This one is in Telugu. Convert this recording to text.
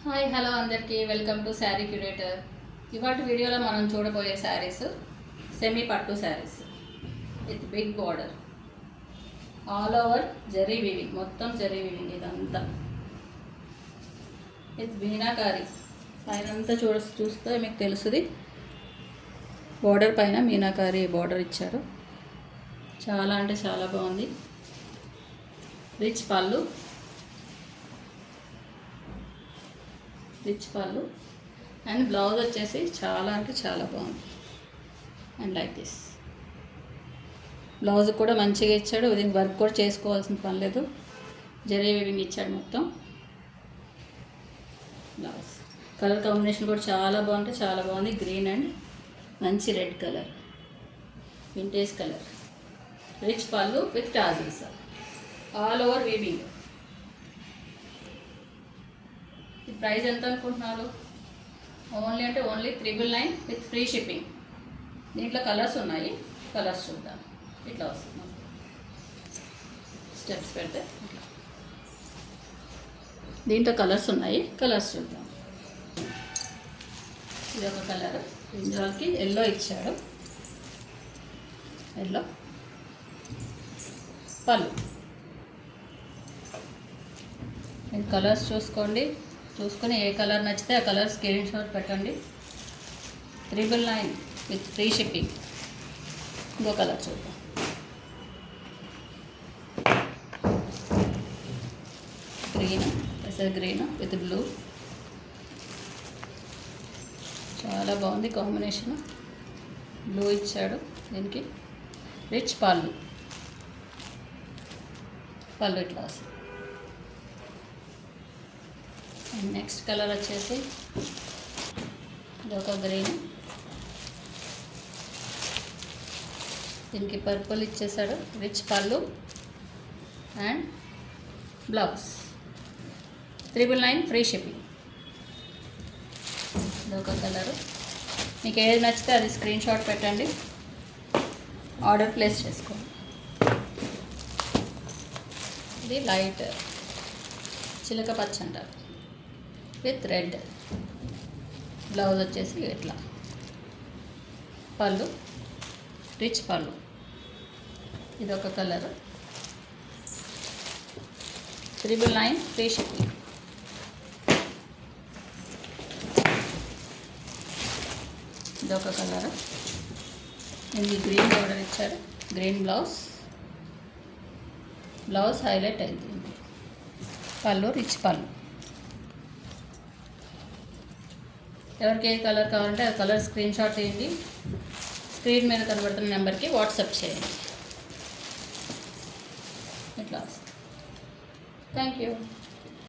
హాయ్ హలో అందరికీ వెల్కమ్ టు శారీ క్యూరేటర్. ఇవాటి వీడియోలో మనం చూడబోయే saris semi pattu saris with big border, all over zari weaving, మొత్తం జరీ వీవింగ్ ఇదంతా విత్ మీనాకారి పైనంతా చూస్తే మీకు తెలుస్తుంది. బార్డర్ పైన మీనాకారి బార్డర్ ఇచ్చారు. చాలా అంటే చాలా బాగుంది. రిచ్ పళ్ళు అండ్ బ్లౌజ్ వచ్చేసి చాలా అంటే చాలా బాగుంది. అండ్ లైక్ దిస్ బ్లౌజ్ కూడా మంచిగా ఇచ్చాడు. దీనికి వర్క్ కూడా చేసుకోవాల్సిన పని లేదు. జరీ వీవింగ్ ఇచ్చాడు మొత్తం. బ్లౌజ్ కలర్ కాంబినేషన్ కూడా చాలా బాగుంటే చాలా బాగుంది. గ్రీన్ అండ్ మంచి red colour, vintage colour. Rich pallu with tassels, all over weaving. ఈ ప్రైస్ ఎంత అనుకుంటున్నారు? Only 999 with free shipping. దీంట్లో కలర్స్ ఉన్నాయి, కలర్స్ చూద్దాం. ఇట్లా వస్తుంది, స్టెప్స్ పెడితే దీంట్లో కలర్స్ ఉన్నాయి, కలర్స్ చూద్దాం. ఇది ఒక కలర్, ఇందులోకి ఎల్లో ఇచ్చాడు. ఎల్లో పళ్ళు. మీరు కలర్స్ చూసుకొని ఏ కలర్ నచ్చితే ఆ కలర్ స్క్రీన్ షాట్ పెట్టండి. 999 విత్ ఫ్రీ షిప్పింగ్. ఇంకో కలర్ చూద్దాం. Green with blue. చాలా బాగుంది కాంబినేషన్. బ్లూ ఇచ్చాడు దీనికి. రిచ్ పళ్ళు ఇట్లా వస్తుంది. నెక్స్ట్ కలర్ వచ్చేసి ఇది ఒక గ్రీన్, దీనికి పర్పుల్ ఇచ్చేసాడు. రిచ్ పళ్ళు అండ్ బ్లౌజ్. 999 free shipping. ఇది ఒక కలరు. మీకు ఏది నచ్చితే అది స్క్రీన్ షాట్ పెట్టండి, ఆర్డర్ ప్లేస్ చేసుకోండి. ఇది లైట్ చిలక పచ్చ అంటారు విత్ రెడ్. బ్లౌజ్ వచ్చేసి ఇట్లా. పళ్ళు రిచ్ పళ్ళు. ఇది ఒక కలర్. 999 free shipping. ఇది ఒక కలర్. ఇది గ్రీన్ బార్డర్ ఇచ్చారు. గ్రీన్ బ్లౌజ్ హైలైట్ అయింది. పళ్ళు రిచ్ పళ్ళు. ఎవరికి ఏ కలర్ కావాలంటే ఆ కలర్ స్క్రీన్ షాట్ తీయండి, స్క్రీన్ మీద కనబడుతున్న నెంబర్కి వాట్సాప్ చేయండి. ఇట్లా. Thank you.